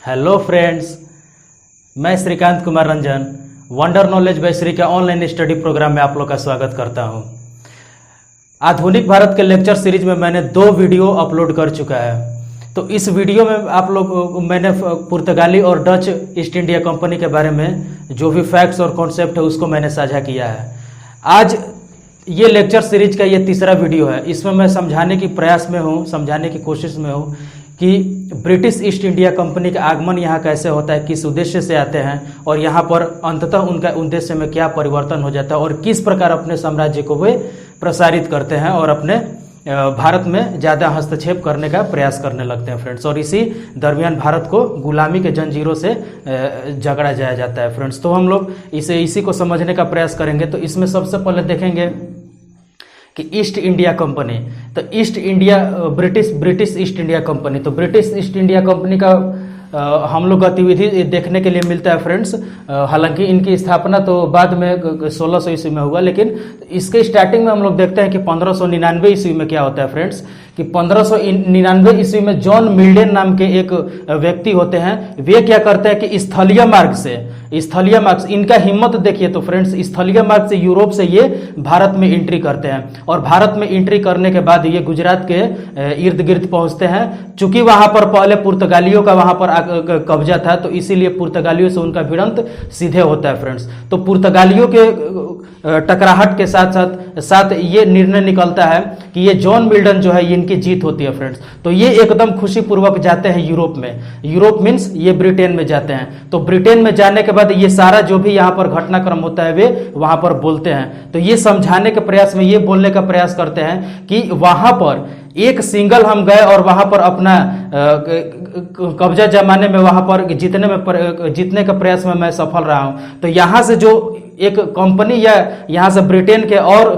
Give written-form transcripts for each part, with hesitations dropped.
Hello friends, मैं Shrikant Kumar Ranjan wonder knowledge by Shri के online study programme में आप लोग का स्वागत करता हूं। आधुनिक भारत के लेक्चर सीरीज में मैंने 2 वीडियो अपलोड कर चुका है। तो इस वीडियो में आप लोग मैंने पुर्तगाली और डच ईस्ट इंडिया कंपनी के बारे में जो भी फैक्ट्स और कॉन्सेप्ट है उसको मैंने साझा किया है। आज ये लेक्चर सीरीज का ये तीसरा वीडियो है। इसमें मैं समझाने की प्रयास में हूँ, समझाने की कोशिश में हूँ कि ब्रिटिश ईस्ट इंडिया कंपनी का आगमन यहाँ कैसे होता है, किस उद्देश्य से आते हैं और यहाँ पर अंततः उनका उद्देश्य में क्या परिवर्तन हो जाता है और किस प्रकार अपने साम्राज्य को वे प्रसारित करते हैं और अपने भारत में ज़्यादा हस्तक्षेप करने का प्रयास करने लगते हैं फ्रेंड्स। और इसी दरमियान भारत को गुलामी के जंजीरों से झगड़ा जाया जाता है फ्रेंड्स। तो हम लोग इसी को समझने का प्रयास करेंगे। तो इसमें सबसे पहले देखेंगे कि ईस्ट इंडिया कंपनी, तो east India British east India company, तो ब्रिटिश ईस्ट इंडिया कंपनी का हम लोग गतिविधि देखने के लिए मिलता है फ्रेंड्स। हालांकि इनकी स्थापना तो बाद में 1600 ईस्वी में हुआ, लेकिन इसके स्टार्टिंग में हम लोग देखते हैं कि 1599 ईस्वी में क्या होता है फ्रेंड्स कि 1599 ईस्वी में जॉन मिल्डन नाम के एक व्यक्ति होते हैं। वे क्या करते हैं कि स्थलीय मार्ग से इनका हिम्मत देखिए तो फ्रेंड्स, स्थलीय मार्ग से यूरोप से ये भारत में एंट्री करते हैं और भारत में एंट्री करने के बाद ये गुजरात के इर्द गिर्द पहुंचते हैं। चूंकि वहां पर पहले पुर्तगालियों का वहां पर कब्जा था, तो इसीलिए पुर्तगालियों से उनका भिड़ंत सीधे होता है फ्रेंड्स। तो पुर्तगालियों के टकराहट के साथ ये निर्णय निकलता है कि ये जॉन मिल्डन जो है इनकी जीत होती है फ्रेंड्स। तो ये एकदम खुशी पूर्वक जाते हैं यूरोप में। यूरोप मीन्स ये ब्रिटेन में जाते हैं। तो ब्रिटेन में जाने के बाद ये सारा जो भी यहाँ पर घटनाक्रम होता है वे वहां पर बोलते हैं। तो ये समझाने के प्रयास में ये बोलने का प्रयास करते हैं कि वहां पर एक सिंगल हम गए और वहां पर अपना कब्जा जमाने में वहां पर जीतने का प्रयास में मैं सफल रहा हूं। तो यहां से जो एक कंपनी या यहाँ से ब्रिटेन के और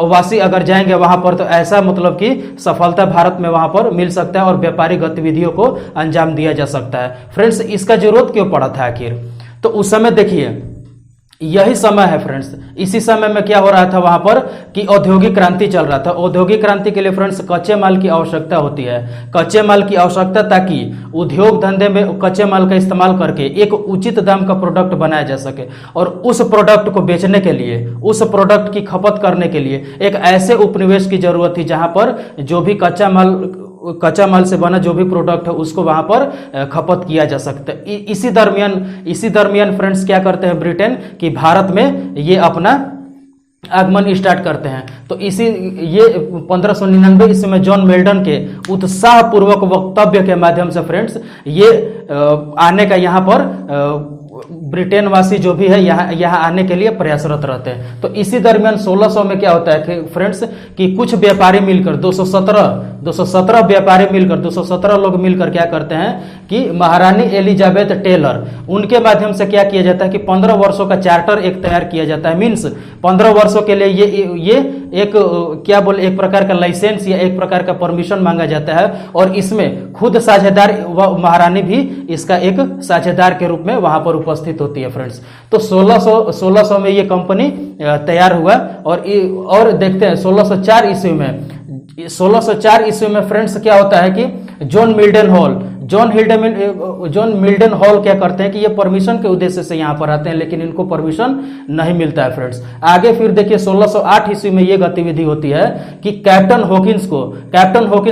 वासी अगर जाएंगे वहां पर, तो ऐसा मतलब कि सफलता भारत में वहां पर मिल सकता है और व्यापारिक गतिविधियों को अंजाम दिया जा सकता है फ्रेंड्स। इसका जरूरत क्यों पड़ा था आखिर? तो उस समय देखिए यही समय है फ्रेंड्स। इसी समय में क्या हो रहा था वहां पर कि औद्योगिक क्रांति चल रहा था। औद्योगिक क्रांति के लिए फ्रेंड्स कच्चे माल की आवश्यकता होती है। कच्चे माल की आवश्यकता ताकि उद्योग धंधे में कच्चे माल का इस्तेमाल करके एक उचित दाम का प्रोडक्ट बनाया जा सके और उस प्रोडक्ट को बेचने के लिए, उस प्रोडक्ट की खपत करने के लिए एक ऐसे उपनिवेश की जरूरत थी जहां पर जो भी कच्चा माल से बना जो भी प्रोडक्ट है उसको वहां पर खपत किया जा सकता है। इसी दरमियान फ्रेंड्स क्या करते हैं ब्रिटेन कि भारत में ये अपना आगमन स्टार्ट करते हैं। तो ये 1599 ईस्वी में जॉन मिल्डन के उत्साहपूर्वक वक्तव्य के माध्यम से फ्रेंड्स ये आने का यहाँ पर ब्रिटेन वासी जो भी है यहाँ आने के लिए प्रयासरत रहते हैं। तो इसी दरमियान 1600 में क्या होता है कि फ्रेंड्स कि कुछ व्यापारी मिलकर 217 व्यापारी मिलकर 217 लोग मिलकर क्या करते हैं कि महारानी एलिजाबेथ टेलर, उनके माध्यम से क्या किया जाता है कि 15 वर्षों का चार्टर एक तैयार किया जाता है। मीन्स 15 वर्षों के लिए ये एक क्या बोले एक प्रकार का लाइसेंस या एक प्रकार का परमिशन मांगा जाता है और इसमें खुद साझेदार महारानी भी इसका एक साझेदार के रूप में वहां पर उपस्थित होती है फ्रेंड्स। तो 1600 में ये कंपनी तैयार हुआ और देखते हैं 1604 ईस्वी में फ्रेंड्स क्या होता है कि जॉन मिल्डन हॉल क्या करते हैं कि ये परमिशन के उद्देश्य से यहाँ पर आते हैं, लेकिन इनको परमिशन नहीं मिलता है फ्रेंड्स। आगे फिर देखिए 1608 ईस्वी में ये गतिविधि होती है कि कैप्टन हॉकिंस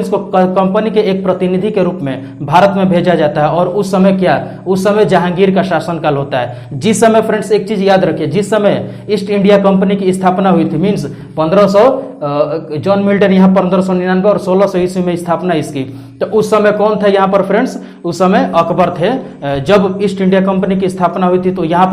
को कंपनी के एक प्रतिनिधि के रूप में भारत में भेजा जाता है। और उस समय जहांगीर का शासनकाल होता है। जिस समय फ्रेंड्स एक चीज याद रखिए, जिस समय ईस्ट इंडिया कंपनी की स्थापना हुई थी मीन्स 1500 जॉन मिल्टन यहाँ 1599 और 1600 ईस्वी में स्थापना इसकी, तो उस समय कौन था यहाँ पर फ्रेंड्स? उस समय अकबर थे। जब ईस्ट इंडिया कंपनी की स्थापना हुई थी तो यहाँ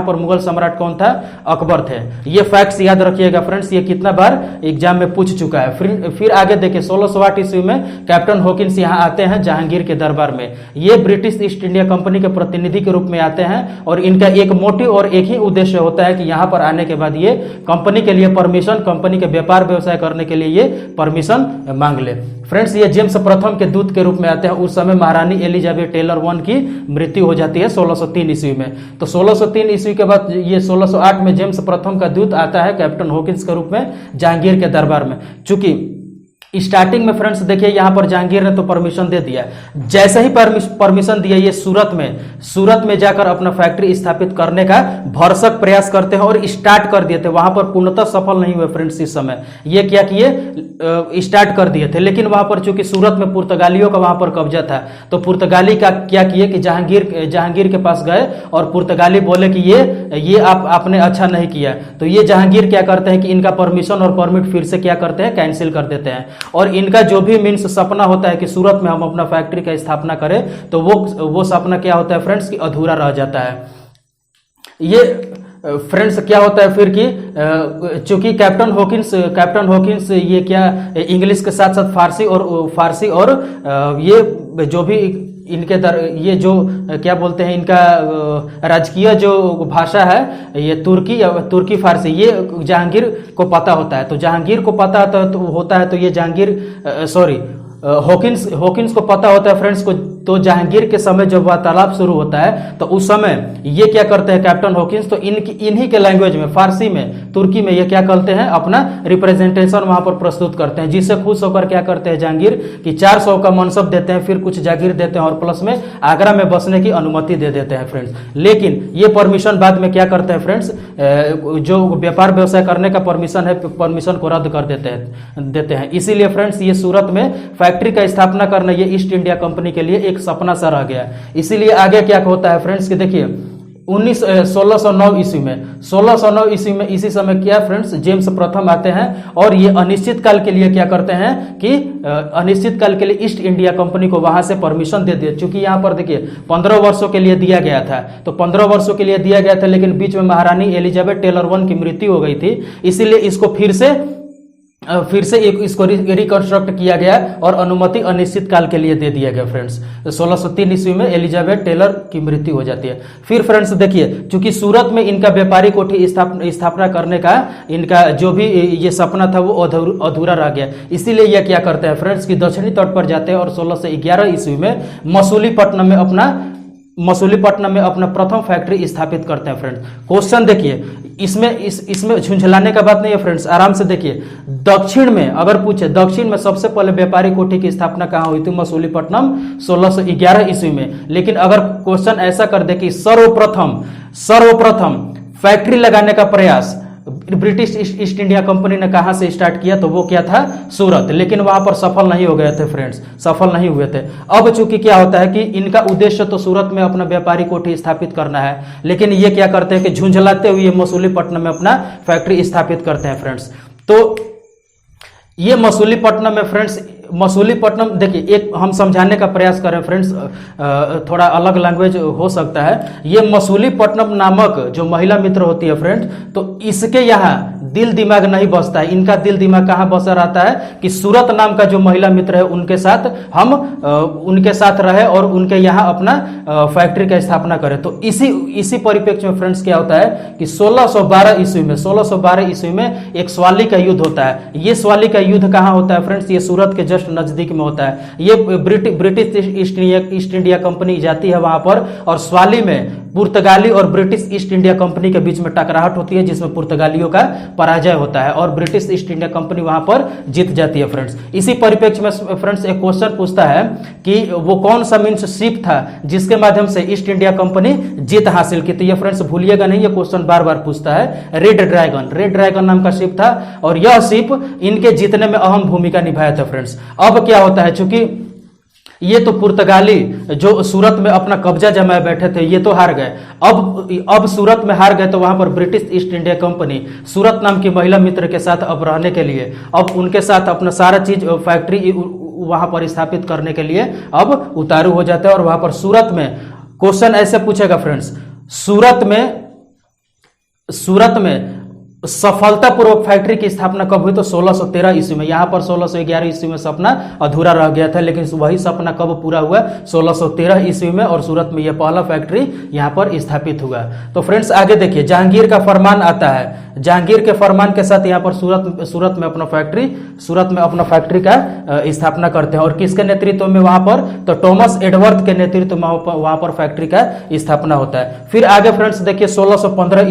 पर मुगल सम्राट कौन था? अकबर थे। ये फैक्ट्स याद रखिएगा फ्रेंड्स, ये कितना बार एग्जाम में पूछ चुका है। फिर आगे देखिए 1608 ईस्वी में कैप्टन हॉकिंस यहाँ आते हैं जहांगीर के दरबार में। ये ब्रिटिश ईस्ट इंडिया कंपनी के प्रतिनिधि के रूप में आते हैं और इनका एक मोटिव और एक ही उद्देश्य होता है कि यहाँ पर आने के बाद ये कंपनी के लिए परमिशन, कंपनी के व्यापार व्यवसाय करने के लिए ये परमिशन मांग ले। फ्रेंड्स ये जेम्स प्रथम के दूत के रूप में आते हैं। उस समय महारानी एलिजाबेथ टेलर 1 की मृत्यु हो जाती है 1603 ईस्वी में। तो 1603 ईस्वी के बाद ये 1608 में जेम्स प्रथम का दूत आता है कैप्टन हॉकिंस के रूप में जहांगीर के दरबार में। चूंकि स्टार्टिंग में फ्रेंड्स देखिए यहाँ पर जहांगीर ने तो परमिशन दे दिया, जैसे ही परमिशन दिया ये सूरत में जाकर अपना फैक्ट्री स्थापित करने का भरसक प्रयास करते हैं और स्टार्ट कर दिए थे। वहां पर पूर्णतः सफल नहीं हुए फ्रेंड्स। इस समय ये क्या किए, स्टार्ट कर दिए थे, लेकिन वहां पर चूंकि सूरत में पुर्तगालियों का वहां पर कब्जा था, तो पुर्तगाली का क्या किए कि जहांगीर के पास गए और पुर्तगाली बोले कि ये आपने अच्छा नहीं किया। तो ये जहांगीर क्या करते हैं कि इनका परमिशन और परमिट फिर से क्या करते हैं, कैंसिल कर देते हैं। और इनका जो भी मीन्स सपना होता है कि सूरत में हम अपना फैक्ट्री का स्थापना करें, तो वो सपना क्या होता है फ्रेंड्स कि अधूरा रह जाता है। ये फ्रेंड्स क्या होता है फिर कि चूंकि कैप्टन हॉकिंस ये क्या इंग्लिश के साथ साथ फारसी और ये जो भी इनके ये जो क्या बोलते हैं इनका राजकीय जो भाषा है ये तुर्की फारसी, ये जहांगीर को पता होता है। तो जहांगीर को पता होता है तो ये हॉकिंस को पता होता है फ्रेंड्स को। तो जहांगीर के समय जब वार्तालाप शुरू होता है तो उस समय ये क्या करते हैं कैप्टन हॉकिंस, तो इन्हीं के लैंग्वेज में, फारसी में, तुर्की में ये क्या करते हैं, अपना रिप्रेजेंटेशन वहां पर प्रस्तुत करते हैं, जिससे खुश होकर क्या करते हैं जहांगीर कि 400 का मनसब देते हैं, फिर कुछ जागीर देते हैं और प्लस में आगरा में बसने की अनुमति दे देते हैं फ्रेंड्स। लेकिन ये परमिशन बाद में क्या करते हैं फ्रेंड्स, जो व्यापार व्यवसाय करने का परमिशन है, परमिशन को रद्द कर देते हैं। इसीलिए फ्रेंड्स ये सूरत में फैक्ट्री का स्थापना करना ये ईस्ट इंडिया कंपनी के लिए एक सपना सा रह गया। इसीलिए आगे क्या होता है फ्रेंड्स कि देखिए 1609 ईस्वी में इसी समय क्या फ्रेंड्स जेम्स प्रथम आते हैं और ये अनिश्चित काल के लिए क्या करते हैं कि अनिश्चित काल के लिए ईस्ट इंडिया कंपनी को वहां से परमिशन दे दिया। क्योंकि यहाँ पर देखिए 15 वर्षों के लिए दिया गया था, तो 15 वर्षों के लिए दिया गया था, लेकिन बीच में महारानी एलिजाबेथ टेलर वन की मृत्यु हो गई थी, इसीलिए इसको फिर से इसको रिकंस्ट्रक्ट किया गया और अनुमति अनिश्चित काल के लिए दे दिया गया फ्रेंड्स। तो 1603 ईस्वी में एलिजाबेथ टेलर की मृत्यु हो जाती है। फिर फ्रेंड्स देखिए चूंकि सूरत में इनका व्यापारी कोठी स्थापना करने का इनका जो भी ये सपना था वो अधूरा रह गया। इसीलिए यह क्या करते हैं फ्रेंड्स कि दक्षिणी तट पर जाते हैं और 1611 ईस्वी में मसूलीपट्टनम में अपना प्रथम फैक्ट्री स्थापित करते हैं फ्रेंड्स। क्वेश्चन देखिए इसमें झुंझलाने का बात नहीं है फ्रेंड्स, आराम से देखिए। दक्षिण में अगर पूछे, दक्षिण में सबसे पहले व्यापारी कोठी की स्थापना कहाँ हुई थी, मसूलीपट्टनम 1611 ईस्वी में। लेकिन अगर क्वेश्चन ऐसा कर दे कि सर्वप्रथम फैक्ट्री लगाने का प्रयास ब्रिटिश ईस्ट इंडिया कंपनी ने कहां से स्टार्ट किया, तो वो क्या था, सूरत। लेकिन वहां पर सफल नहीं हो गए थे फ्रेंड्स, सफल नहीं हुए थे। अब चूंकि क्या होता है कि इनका उद्देश्य तो सूरत में अपना व्यापारी कोठी स्थापित करना है, लेकिन ये क्या करते हैं कि झुंझलाते हुए मसूलीपट्टनम में अपना फैक्ट्री स्थापित करते हैं फ्रेंड्स। तो ये मसूलीपट्टनम में फ्रेंड्स, मसूलीपट्टनम देखिए एक हम समझाने का प्रयास करें फ्रेंड्स, थोड़ा अलग लैंग्वेज हो सकता है। ये मसूलीपट्टनम नामक जो महिला मित्र होती है फ्रेंड्स, तो इसके यहाँ दिल दिमाग नहीं बसता है। इनका दिल दिमाग कहाँ बसा रहता है कि सूरत नाम का जो महिला मित्र है उनके साथ हम उनके साथ रहे और उनके यहाँ अपना फैक्ट्री का स्थापना करें। तो इसी परिप्रेक्ष्य में फ्रेंड्स क्या होता है कि 1612 ईस्वी में एक स्वाली का युद्ध होता है। ये स्वाली का युद्ध कहाँ होता है फ्रेंड्स, ये सूरत के जस्ट नजदीक में होता है। ये ब्रिटिश ईस्ट इंडिया कंपनी जाती है वहां पर, और स्वाली में पुर्तगाली और ब्रिटिश ईस्ट इंडिया कंपनी के बीच में टकराहट होती है, जिसमें पुर्तगालियों का पराजय होता है और ब्रिटिश ईस्ट इंडिया कंपनी वहां पर जीत जाती है फ्रेंड्स। इसी परिप्रेक्ष्य में फ्रेंड्स एक क्वेश्चन पूछता है कि वो कौन सा मीन्स शिप था जिसके माध्यम से ईस्ट इंडिया कंपनी जीत हासिल की। तो ये फ्रेंड्स भूलिएगा नहीं, ये क्वेश्चन बार बार पूछता है। रेड ड्रैगन नाम का शिप था और यह शिप इनके जीतने में अहम भूमिका निभाया था फ्रेंड्स। अब क्या होता है, चूंकि ये तो पुर्तगाली जो सूरत में अपना कब्जा जमाए बैठे थे ये तो हार गए। अब सूरत में हार गए, तो वहां पर ब्रिटिश ईस्ट इंडिया कंपनी सूरत नाम की महिला मित्र के साथ अब रहने के लिए, अब उनके साथ अपना सारा चीज फैक्ट्री वहां पर स्थापित करने के लिए अब उतारू हो जाता है। और वहां पर सूरत में क्वेश्चन ऐसे पूछेगा फ्रेंड्स, सूरत में सफलतापूर्वक फैक्ट्री की स्थापना कब हुई, तो 1613 ईस्वी में। यहाँ पर 1611 ईस्वी में सपना अधूरा रह गया था, लेकिन वही सपना कब पूरा हुआ, 1613 ईस्वी में, और सूरत में यह पहला फैक्ट्री यहाँ पर स्थापित हुआ। तो फ्रेंड्स आगे देखिए, जहांगीर का फरमान आता है। जहांगीर के फरमान के साथ यहाँ पर सूरत में अपना फैक्ट्री का स्थापना करते हैं। और किसके नेतृत्व में वहां पर, तो टॉमस एडवर्थ के नेतृत्व में वहां पर फैक्ट्री का स्थापना होता है। फिर आगे फ्रेंड्स देखिए 1615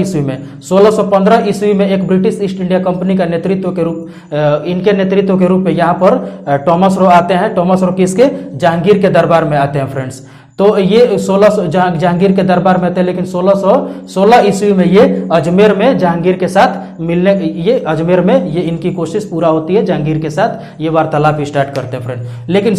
ईस्वी में में एक ब्रिटिश ईस्ट इंडिया कंपनी का नेतृत्व के रूप इनके नेतृत्व के रूप में यहाँ पर टॉमस रो आते हैं। टॉमस रो किसके? जहांगीर के दरबार में आते हैं फ्रेंड्स। तो ये 1600 जहांगीर के दरबार में थे, लेकिन 1616 ईस्वी में ये अजमेर में जहांगीर के साथ मिलने, ये अजमेर में ये इनकी कोशिश पूरा होती है, जहांगीर के साथ ये वार्तालाप स्टार्ट करते हैं फ्रेंड। लेकिन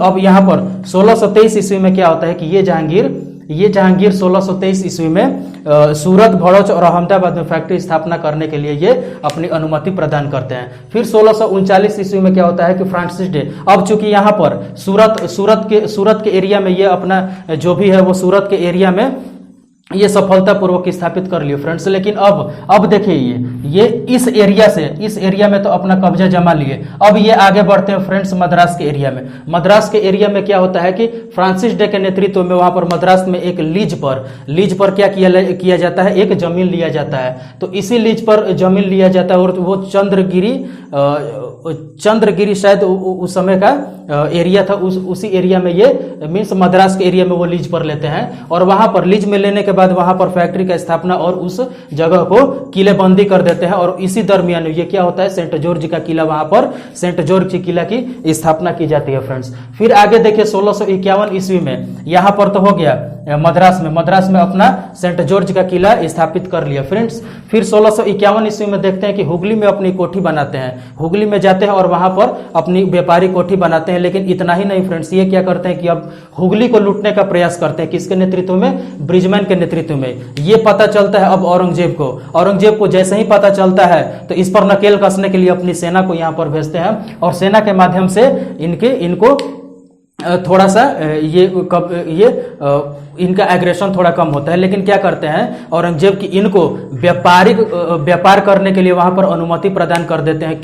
अब यहाँ पर 1623 ईस्वी में क्या होता है कि ये जहांगीर 1623 ईस्वी में सूरत, भड़ौच और अहमदाबाद में फैक्ट्री स्थापना करने के लिए ये अपनी अनुमति प्रदान करते हैं। फिर 1639 ईस्वी में क्या होता है कि फ्रांसिस डे, अब चूंकि यहाँ पर सूरत के एरिया में ये अपना जो भी है वो सूरत के एरिया में ये सफलतापूर्वक स्थापित कर लिए फ्रेंड्स। लेकिन अब देखिए ये इस एरिया में तो अपना कब्जा जमा लिए। अब ये आगे बढ़ते हैं फ्रेंड्स मद्रास के एरिया में। मद्रास के एरिया में क्या होता है कि फ्रांसिस डे के नेतृत्व में वहां पर मद्रास में एक लीज पर क्या किया जाता है, एक जमीन लिया जाता है। तो इसी लीज पर जमीन लिया जाता है और वो चंद्रगिरी शायद उस समय का एरिया था। उसी एरिया में ये मीन्स मद्रास के एरिया में वो लीज पर लेते हैं और वहां पर लीज में लेने के बाद वहां पर फैक्ट्री का स्थापना और उस जगह को किलेबंदी कर देते हैं। और इसी दरमियान ये क्या होता है, सेंट जॉर्ज का किला, वहां पर सेंट जॉर्ज की किला की स्थापना की जाती है फ्रेंड्स। फिर आगे देखिए 1651 ईस्वी में यहां पर तो हो गया मद्रास में अपना सेंट जॉर्ज का किला स्थापित कर लिया फ्रेंड्स। फिर 1651 ईस्वी में देखते हैं कि हुगली में अपनी कोठी बनाते हैं, हुगली में जाते हैं और वहां पर अपनी व्यापारी कोठी बनाते हैं। लेकिन इतना ही नहीं फ्रेंड्स, ये क्या करते हैं कि अब हुगली को लूटने का प्रयास करते हैं। किसके नेतृत्व में? ब्रिजमैन के नेतृत्व में। ये पता चलता है अब औरंगजेब को जैसे ही पता चलता है तो इस पर नकेल कसने के लिए अपनी सेना को यहाँ पर भेजते हैं और सेना के माध्यम से इनको थोड़ा सा इनका एग्रेशन थोड़ा कम होता है। लेकिन क्या करते हैं औरंगजेब की इनको व्यापार करने के लिए वहां पर अनुमति प्रदान कर देते हैं।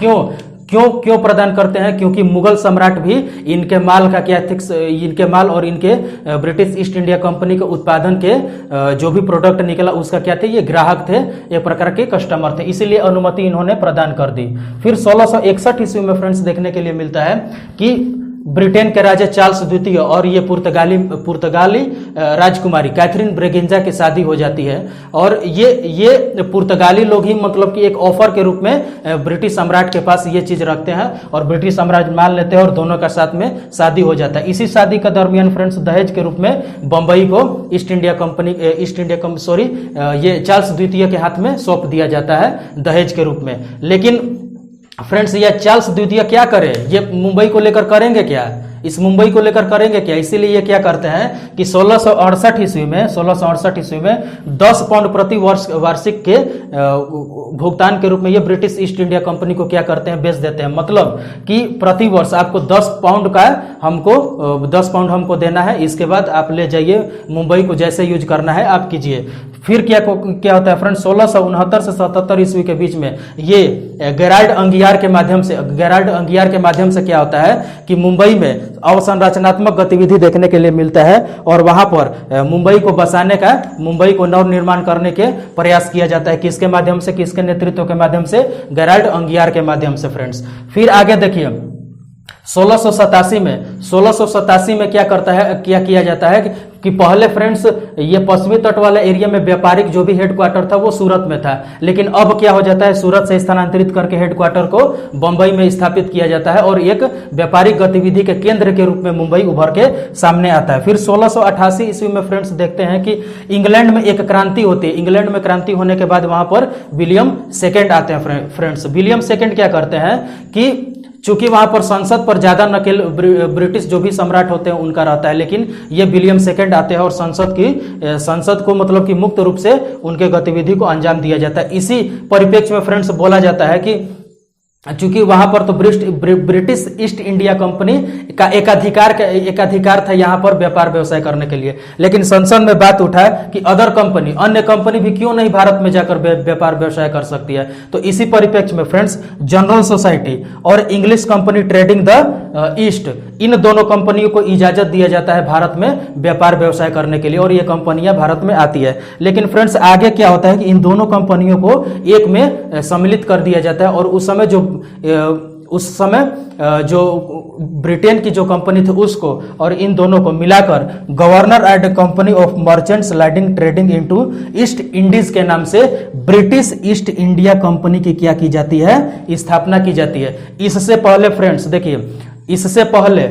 क्यों प्रदान करते हैं? क्योंकि मुगल सम्राट भी इनके माल का क्या थे, इनके माल और इनके ब्रिटिश ईस्ट इंडिया कंपनी के उत्पादन के जो भी प्रोडक्ट निकला उसका क्या थे, ये ग्राहक थे, एक प्रकार के कस्टमर थे, इसीलिए अनुमति इन्होंने प्रदान कर दी। फिर 1661 ईस्वी में फ्रेंड्स देखने के लिए मिलता है कि ब्रिटेन के राजा चार्ल्स द्वितीय और ये पुर्तगाली राजकुमारी कैथरीन ब्रेगेंजा की शादी हो जाती है। और ये पुर्तगाली लोग ही मतलब कि एक ऑफर के रूप में ब्रिटिश सम्राट के पास ये चीज रखते हैं और ब्रिटिश सम्राट मान लेते हैं और दोनों का साथ में शादी हो जाता है। इसी शादी का दरमियान फ्रेंड्स दहेज के रूप में बंबई को ये चार्ल्स द्वितीय के हाथ में सौंप दिया जाता है दहेज के रूप में। लेकिन फ्रेंड्स ये चार्ल्स द्वितीय क्या करे, ये मुंबई को लेकर करेंगे क्या, इस मुंबई को लेकर करेंगे क्या? इसीलिए ये क्या करते हैं कि 1668 ईस्वी में 10 पाउंड प्रति वार्षिक के भुगतान के रूप में ये ब्रिटिश ईस्ट इंडिया कंपनी को क्या करते हैं, बेच देते हैं। मतलब कि प्रति वर्ष आपको 10 पाउंड हमको देना है, इसके बाद आप ले जाइए मुंबई को, जैसे यूज करना है आप कीजिए। फिर क्या होता है फ्रेंड्स 1669 से 77 ईस्वी के बीच में ये गेराल्ड अंगियार के माध्यम से क्या होता है कि मुंबई में अवसंरचनात्मक गतिविधि देखने के लिए मिलता है और वहां पर मुंबई को नवनिर्माण करने के प्रयास किया जाता है। किसके माध्यम से, किसके नेतृत्व के माध्यम से? गेराल्ड अंगियार के माध्यम से फ्रेंड्स। फिर आगे देखिए 1687 में क्या किया जाता है कि पहले फ्रेंड्स ये पश्चिमी तट वाला एरिया में व्यापारिक जो भी हेडक्वार्टर था वो सूरत में था, लेकिन अब क्या हो जाता है सूरत से स्थानांतरित करके हेडक्वार्टर को बंबई में स्थापित किया जाता है और एक व्यापारिक गतिविधि के केंद्र के रूप में मुंबई उभर के सामने आता है। फिर 1688 ईस्वी में फ्रेंड्स देखते हैं कि इंग्लैंड में एक क्रांति होती है। इंग्लैंड में क्रांति होने के बाद वहां पर विलियम सेकेंड आते हैं फ्रेंड्स। विलियम सेकेंड क्या करते हैं कि चूंकि वहां पर संसद पर ज्यादा नकेल ब्रिटिश जो भी सम्राट होते हैं उनका रहता है, लेकिन ये विलियम सेकेंड आते हैं और संसद को मतलब कि मुक्त रूप से उनके गतिविधि को अंजाम दिया जाता है। इसी परिप्रेक्ष्य में फ्रेंड्स बोला जाता है कि चूंकि वहां पर तो ब्रिटिश ईस्ट इंडिया कंपनी का एक अधिकार था यहाँ पर व्यापार व्यवसाय करने के लिए, लेकिन संसद में बात उठा कि अन्य कंपनी भी क्यों नहीं भारत में जाकर व्यापार व्यवसाय कर सकती है। तो इसी परिप्रेक्ष्य में फ्रेंड्स जनरल सोसाइटी और English company trading the east, इन दोनों कंपनियों को इजाजत दिया जाता है भारत में व्यापार व्यवसाय करने के लिए और ये कंपनियां भारत में आती है। लेकिन फ्रेंड्स आगे क्या होता है कि इन दोनों कंपनियों को एक में सम्मिलित कर दिया जाता है और उस समय जो उस समय जो ब्रिटेन की जो कंपनी थी उसको और इन दोनों को मिलाकर governor and company of merchants London trading into East Indies के नाम से ब्रिटिश ईस्ट इंडिया कंपनी की क्या की जाती है, स्थापना की जाती है। इससे पहले फ्रेंड्स देखिए, इससे पहले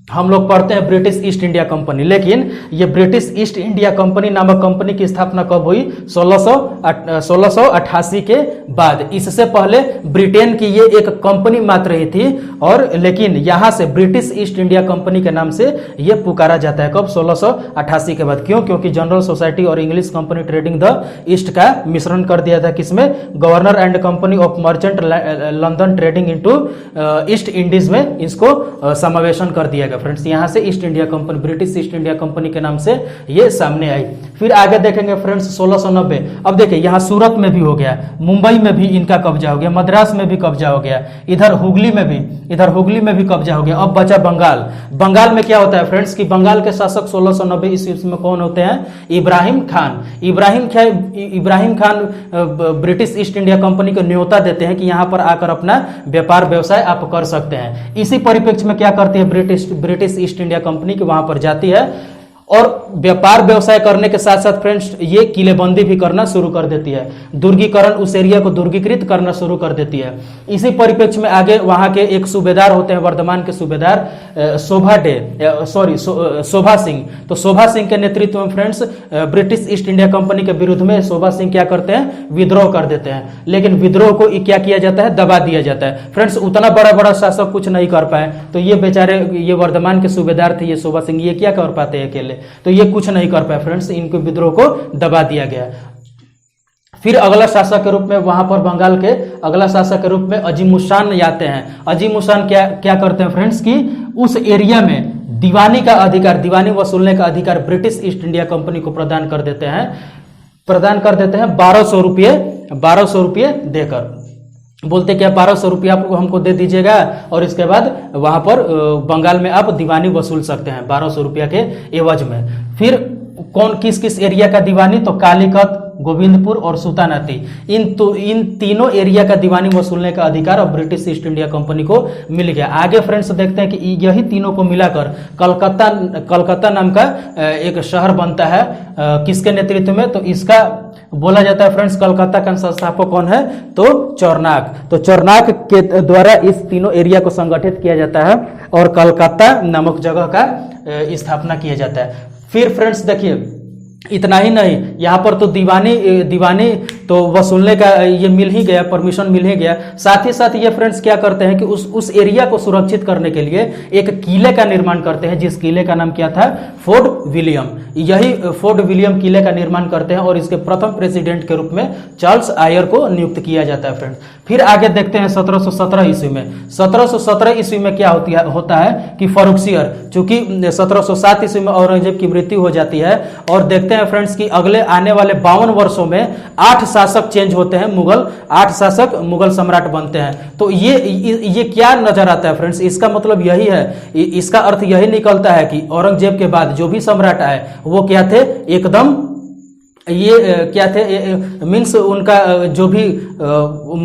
हम लोग पढ़ते हैं ब्रिटिश ईस्ट इंडिया कंपनी, लेकिन ये ब्रिटिश ईस्ट इंडिया कंपनी नामक कंपनी की स्थापना कब हुई? 1688 के बाद। इससे पहले ब्रिटेन की ये एक कंपनी मात्र ही थी, और लेकिन यहां से ब्रिटिश ईस्ट इंडिया कंपनी के नाम से ये पुकारा जाता है। कब? 1688 के बाद। क्यों? क्योंकि जनरल सोसाइटी और English company trading the east का मिश्रण कर दिया था किसमें? Governor and company of merchant London trading into East Indies में इसको समावेशन कर दिया गया फ्रेंड्स। यहां से east India company, British east India company के नाम से ये सामने आई। फिर आगे देखेंगे फ्रेंड्स 1690। अब देखिए यहां सूरत में भी हो गया, मुंबई में भी इनका कब्जा हो गया, मद्रास में भी कब्जा हो गया, इधर हुगली में भी कब्जा हो गया। अब बचा बंगाल। बंगाल में क्या होता है फ्रेंड्स कि बंगाल के शासक 1690 ईस्वी में कौन होते हैं? Ibrahim Khan. Ibrahim Khan British east India company को न्योता देते हैं कि यहां पर आकर अपना व्यापार व्यवसाय आप कर सकते हैं। इसी परिप्रेक्ष्य में क्या करती है ब्रिटिश ईस्ट इंडिया कंपनी की वहां पर जाती है और व्यापार व्यवसाय करने के साथ साथ फ्रेंड्स ये किलेबंदी भी करना शुरू कर देती है, दुर्गीकरण, उस एरिया को दुर्गीकृत करना शुरू कर देती है। इसी परिप्रेक्ष्य में आगे वहां के एक सूबेदार होते हैं, वर्धमान के सूबेदार शोभा सिंह। तो शोभा सिंह के नेतृत्व में friends British east India company के विरुद्ध में शोभा सिंह क्या करते हैं? विद्रोह कर देते हैं। लेकिन विद्रोह को क्या किया जाता है? दबा दिया जाता है फ्रेंड्स। उतना बड़ा बड़ा शासक कुछ नहीं कर पाए, तो ये बेचारे, ये वर्धमान के सूबेदार थे ये शोभा सिंह, ये क्या कर पाते हैं अकेले? तो ये कुछ नहीं कर पाए फ्रेंड्स, इनको विद्रोह को दबा दिया गया। फिर अगला शासक के रूप में वहां पर बंगाल के अगला शासक के रूप में अजीमुशान आते हैं। अजीमुशान क्या करते हैं फ्रेंड्स कि उस एरिया में दीवानी का अधिकार, दीवानी वसूलने का अधिकार ब्रिटिश ईस्ट इंडिया कंपनी को प्रदान कर देते हैं 1200 रुपये देकर। बोलते क्या? 1200 रुपया आपको हमको दे दीजिएगा और इसके बाद वहां पर बंगाल में आप दीवानी वसूल सकते हैं 1200 रुपया के एवज में। फिर कौन किस एरिया का दीवानी? तो कालीकत, गोविंदपुर और सुतानाती, इन तीनों एरिया का दीवानी वसूलने का अधिकार अब ब्रिटिश ईस्ट इंडिया कंपनी को मिल गया। आगे फ्रेंड्स देखते हैं कि यही तीनों को मिलाकर कलकत्ता नाम का एक शहर बनता है। किसके नेतृत्व में? तो इसका बोला जाता है फ्रेंड्स, कलकत्ता का संस्थापक कौन है? तो चौरनाक। तो चौरनाक के द्वारा इस तीनों एरिया को संगठित किया जाता है और कलकत्ता नामक जगह का स्थापना किया जाता है। फिर फ्रेंड्स देखिए, इतना ही नहीं, यहाँ पर तो दीवानी तो वसूलने का ये मिल ही गया, परमिशन मिल ही गया। साथ ही साथ ये फ्रेंड्स क्या करते हैं कि उस एरिया को सुरक्षित करने के लिए एक किले का निर्माण करते हैं, जिस किले का नाम क्या था? Fort William. यही फोर्ट विलियम किले का निर्माण करते हैं और इसके प्रथम प्रेसिडेंट के रूप में चार्ल्स आयर को नियुक्त किया जाता है फ्रेंड्स। फिर आगे देखते हैं 1717 ईस्वी में। 1717 ईस्वी में क्या होता है कि फर्रुखसियर, चूंकि 1707 ईस्वी में औरंगजेब की मृत्यु हो जाती है, और देखते हैं फ्रेंड्स कि अगले आने वाले 52 वर्षों में 8 शासक चेंज होते हैं, 8 शासक मुगल सम्राट बनते हैं। तो ये क्या नजर आता है फ्रेंड्स? इसका मतलब यही है, इसका अर्थ यही निकलता है कि औरंगजेब के बाद जो भी सम्राट आए वो क्या थे? एकदम ये क्या थे? मीन्स उनका जो भी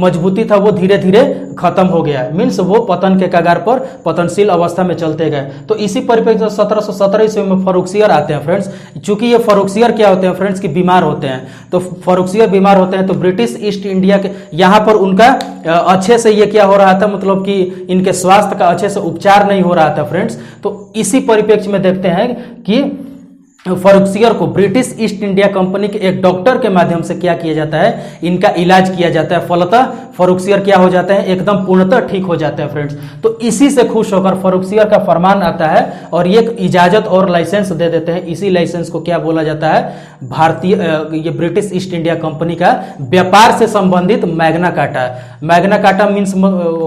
मजबूती था वो धीरे धीरे खत्म हो गया, मीन्स वो पतन के कगार पर, पतनशील अवस्था में चलते गए। तो इसी परिप्रेक्ष्य 1717 ईस्वी में फर्रुखसियर आते हैं फ्रेंड्स। चूंकि ये फर्रुखसियर क्या होते हैं फ्रेंड्स कि बीमार होते हैं, तो फर्रुखसियर बीमार होते हैं तो ब्रिटिश ईस्ट इंडिया के यहाँ पर उनका अच्छे से ये क्या हो रहा था, मतलब कि इनके स्वास्थ्य का अच्छे से उपचार नहीं हो रहा था फ्रेंड्स। तो इसी परिप्रेक्ष्य में देखते हैं कि फर्रुखसियर को ब्रिटिश ईस्ट इंडिया कंपनी के एक डॉक्टर के माध्यम से क्या किया जाता है? इनका इलाज किया जाता है। फलतः फर्रुखसियर क्या हो जाते हैं? एकदम पूर्णतः ठीक हो जाते हैं फ्रेंड्स। तो इसी से खुश होकर फर्रुखसियर का फरमान आता है और ये इजाजत और लाइसेंस दे देते हैं। इसी लाइसेंस को क्या बोला जाता है? भारतीय ये ब्रिटिश ईस्ट इंडिया कंपनी का व्यापार से संबंधित Magna Carta. Magna Carta means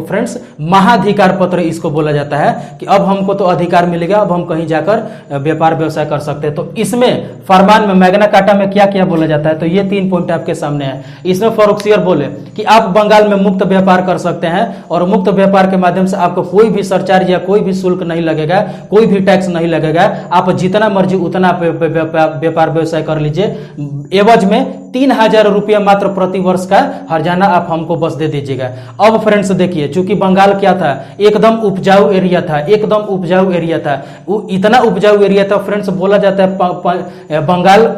friends महाधिकार पत्र इसको बोला जाता है कि अब हमको तो अधिकार मिलेगा, अब हम कहीं जाकर व्यापार व्यवसाय कर सकते हैं। तो इसमें फरमान में मैग्ना कार्टा में क्या क्या बोला जाता है? तो ये 3 पॉइंट आपके सामने है। इसमें फर्रुखसियर बोले कि आप बंगाल में मुक्त व्यापार कर सकते हैं और मुक्त व्यापार के माध्यम से आपको कोई भी सरचार्ज या कोई भी शुल्क नहीं लगेगा, कोई भी टैक्स नहीं लगेगा, आप जितना मर्जी उतना व्यापार व्यवसाय कर लीजिए। एवज में 3000 रुपया मात्र प्रति वर्ष का हर्जाना आप हमको बस दे दीजिए। लीजिएगा। अब फ्रेंड्स देखिए, चूंकि बंगाल क्या था, एकदम उपजाऊ एरिया था, एकदम उपजाऊ एरिया था, वो इतना उपजाऊ एरिया था फ्रेंड्स, बोला जाता है बंगाल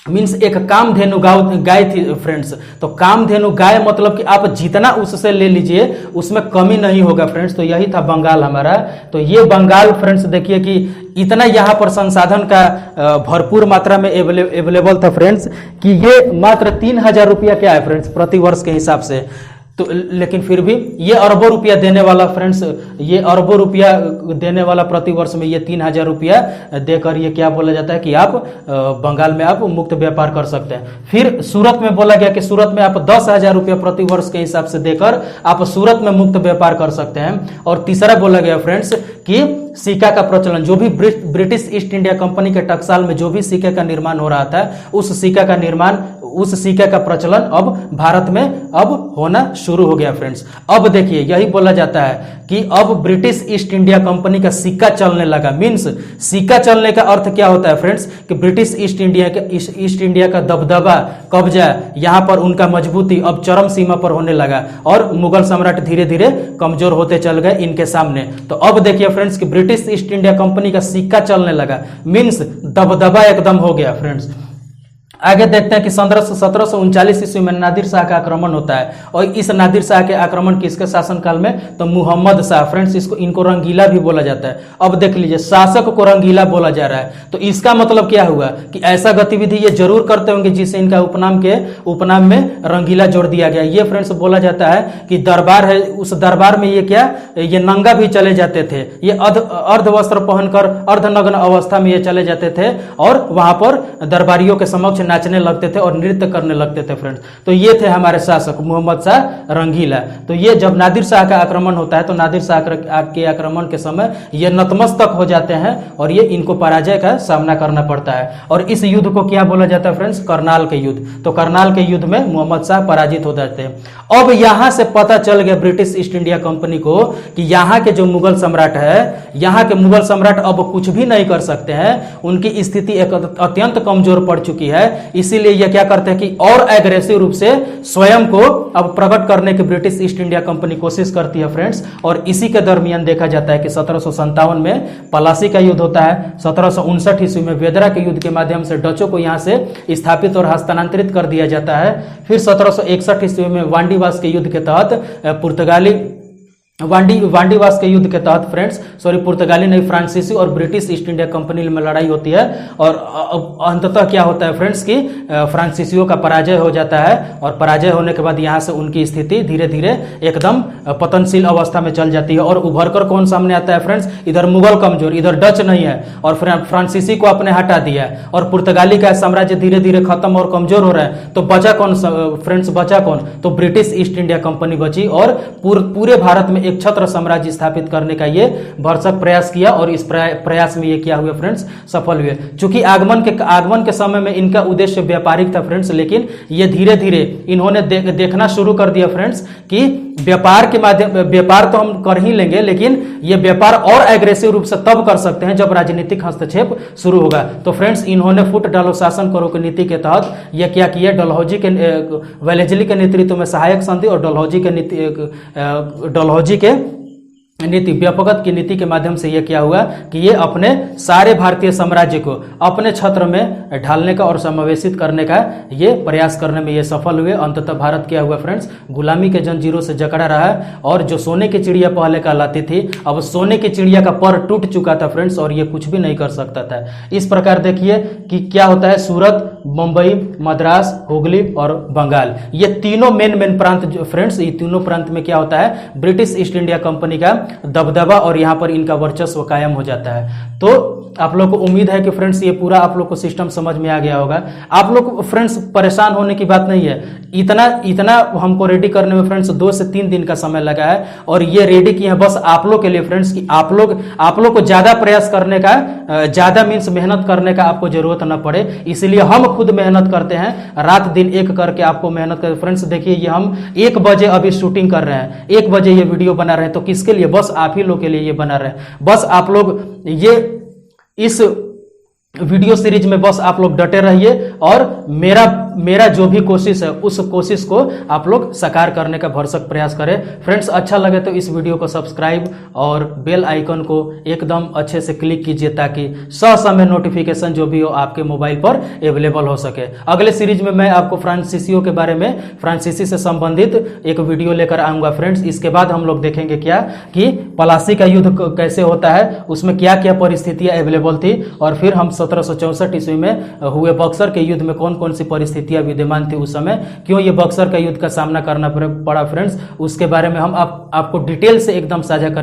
मीन्स एक कामधेनु गाय थी फ्रेंड्स। तो कामधेनु गाय मतलब कि आप जितना उससे ले लीजिए उसमें कमी नहीं होगा फ्रेंड्स। तो यही था बंगाल हमारा। तो ये बंगाल फ्रेंड्स देखिए कि इतना यहाँ पर संसाधन का भरपूर मात्रा में अवेलेबल था फ्रेंड्स, कि ये मात्र 3,000 रुपया क्या है फ्रेंड्स प्रति वर्ष के हिसाब से। तो लेकिन फिर भी ये अरबों रुपया देने वाला फ्रेंड्स, ये अरबों रुपया देने वाला प्रति वर्ष में ये 3,000 रुपया देकर ये क्या बोला जाता है कि आप बंगाल में आप मुक्त व्यापार कर सकते हैं। फिर सूरत में बोला गया कि सूरत में आप 10,000 रुपया प्रति वर्ष के हिसाब से देकर आप सूरत में मुक्त व्यापार कर सकते हैं। और तीसरा बोला गया फ्रेंड्स कि सिक्का का प्रचलन, जो भी ब्रिटिश ईस्ट इंडिया कंपनी के टकसाल में जो भी सिक्के का निर्माण हो रहा था, उस सिक्का का निर्माण, उस सिक्के का प्रचलन अब भारत में अब होना शुरू हो गया फ्रेंड्स। अब देखिए यही बोला जाता है कि अब ब्रिटिश ईस्ट इंडिया कंपनी का सिक्का चलने लगा। मींस सिक्का चलने का अर्थ क्या होता है फ्रेंड्स कि ब्रिटिश ईस्ट इंडिया का दबदबा, कब्जा, यहाँ पर उनका मजबूती अब चरम सीमा पर होने लगा और मुगल सम्राट धीरे धीरे कमजोर होते चल गए इनके सामने। तो अब देखिए फ्रेंड्स कि ब्रिटिश ईस्ट इंडिया कंपनी का सिक्का चलने लगा, मींस दबदबा एकदम हो गया फ्रेंड्स। आगे देखते हैं कि 1739 ईस्वी में नादिर शाह का आक्रमण होता है। और इस नादिर शाह के आक्रमण किसके शासनकाल में, तो मुहम्मद शाह फ्रेंड्स, इनको रंगीला भी बोला जाता है। अब देख लीजिए, शासक को रंगीला बोला जा रहा है। तो इसका मतलब क्या हुआ कि ऐसा गतिविधि ये जरूर करते होंगे जिससे इनका उपनाम में रंगीला जोड़ दिया गया। ये फ्रेंड्स बोला जाता है कि दरबार है, उस दरबार में ये नंगा भी चले जाते थे, ये अर्ध वस्त्र पहनकर अर्धनग्न अवस्था में ये चले जाते थे और वहां पर दरबारियों के समक्ष नाचने लगते थे और नृत्य करने लगते थे फ्रेंड्स। तो ये थे हमारे शासक मुहम्मद शाह रंगीला। तो ये जब नादिर शाह का आक्रमण होता है तो नादिर शाह के आक्रमण के समय ये नतमस्तक हो जाते हैं और ये इनको पराजय का सामना करना पड़ता है। और इस युद्ध को क्या बोला जाता है फ्रेंड्स, करनाल के युद्ध। तो करनाल के युद्ध में मुहम्मद शाह पराजित हो जाते हैं। अब यहां से पता चल गया ब्रिटिश ईस्ट इंडिया कंपनी को कि यहाँ के जो मुगल सम्राट है, यहाँ के मुगल सम्राट अब कुछ भी नहीं कर सकते हैं, उनकी स्थिति एक अत्यंत कमजोर पड़ चुकी है। इसीलिए ये क्या करते हैं कि और एग्रेसिव रूप से स्वयं को अब प्रकट करने की ब्रिटिश ईस्ट इंडिया कंपनी कोशिश करती है फ्रेंड्स। और इसी के दरमियान देखा जाता है कि 1757 में पलासी का युद्ध होता है। 1759 ईस्वी में वेदरा के युद्ध के माध्यम से डचों को यहां से स्थापित और हस्तांतरित कर दिया जाता है। फिर 1761 ईस्वी में वांडीवास के युद्ध के तहत वांडीवास के युद्ध के तहत पुर्तगाली नहीं, फ्रांसीसी और ब्रिटिश ईस्ट इंडिया कंपनी में लड़ाई होती है। और अंततः क्या होता है फ्रेंड्स कि फ्रांसीसियों का पराजय हो जाता है। और पराजय होने के बाद यहाँ से उनकी स्थिति धीरे धीरे एकदम पतनशील अवस्था में चल जाती है। और उभरकर कौन सामने आता है फ्रेंड्स, इधर मुगल कमजोर, इधर डच नहीं है और फ्रांसीसी को अपने हटा दिया और पुर्तगाली का साम्राज्य धीरे धीरे खत्म और कमजोर हो रहा है। तो बचा कौन फ्रेंड्स, बचा कौन, तो ब्रिटिश ईस्ट इंडिया कंपनी बची और पूरे भारत में एक छत्र साम्राज्य स्थापित करने का ये भरसक प्रयास किया। और इस प्रयास में ये क्या हुए फ्रेंड्स, सफल हुए। चूंकि आगमन के समय में इनका उद्देश्य व्यापारिक था फ्रेंड्स, लेकिन ये धीरे धीरे इन्होंने देखना शुरू कर दिया फ्रेंड्स कि व्यापार के माध्यम, व्यापार तो हम कर ही लेंगे लेकिन ये व्यापार और एग्रेसिव रूप से तब कर सकते हैं जब राजनीतिक हस्तक्षेप शुरू होगा। तो फ्रेंड्स इन्होंने फुट डालो शासन करो की नीति के तहत ये क्या किया, वेलेस्ली के नेतृत्व में सहायक संधि और डलहौजी के नीति, व्यापकता की नीति के माध्यम से यह क्या हुआ कि ये अपने सारे भारतीय साम्राज्य को अपने छत्र में ढालने का और समावेशित करने का ये प्रयास करने में ये सफल हुए। अंततः भारत क्या हुआ फ्रेंड्स, गुलामी के जंजीरों से जकड़ा रहा और जो सोने की चिड़िया पहले कहलाती थी अब सोने की चिड़िया का पर टूट चुका था फ्रेंड्स और ये कुछ भी नहीं कर सकता था। इस प्रकार देखिए कि क्या होता है, सूरत, मुंबई, मद्रास, हुगली और बंगाल, ये तीनों मेन प्रांत फ्रेंड्स, ये तीनों प्रांत में क्या होता है, ब्रिटिश ईस्ट इंडिया कंपनी का दबदबा और यहां पर इनका वर्चस्व कायम हो जाता है। तो आप लोग को उम्मीद है कि फ्रेंड्स ये पूरा आप लोग को सिस्टम समझ में आ गया होगा। आप लोग फ्रेंड्स परेशान होने की बात नहीं है, इतना हमको रेडी करने में फ्रेंड्स 2 से 3 दिन का समय लगा है और ये रेडी किए हैं बस आप लोग के लिए फ्रेंड्स कि आप लोग को ज्यादा प्रयास करने का, ज्यादा मीन्स मेहनत करने का आपको जरूरत न पड़े। इसलिए हम खुद मेहनत करते हैं, रात दिन एक करके आपको मेहनत कर। फ्रेंड्स देखिए ये हम 1 बजे अभी शूटिंग कर रहे हैं, 1 बजे ये वीडियो बना रहे हैं। तो किसके लिए, बस आप ही लोग के लिए ये बना रहे हैं। बस आप लोग ये इस वीडियो सीरीज में बस आप लोग डटे रहिए और मेरा जो भी कोशिश है उस कोशिश को आप लोग साकार करने का भरसक प्रयास करें। फ्रेंड्स, अच्छा लगे तो इस वीडियो को सब्सक्राइब और बेल आइकन को एकदम अच्छे से क्लिक कीजिए ताकि ससमय नोटिफिकेशन जो भी हो आपके मोबाइल पर अवेलेबल हो सके। अगले सीरीज में मैं आपको फ्रांसीसियों के बारे में, फ्रांसीसी से संबंधित एक वीडियो लेकर आऊंगा फ्रेंड्स। इसके बाद हम लोग देखेंगे क्या कि प्लासी का युद्ध कैसे होता है, उसमें क्या क्या परिस्थितियां अवेलेबल थी, और फिर हम 1764 ईस्वी में हुए बक्सर के युद्ध में कौन कौन सी परिस्थितियां विद्यमान थी उस समय, क्यों ये बक्सर का युद्ध का सामना करना पड़ा फ्रेंड्स, उसके बारे में हम आपको डिटेल से एकदम साझा करेंगे।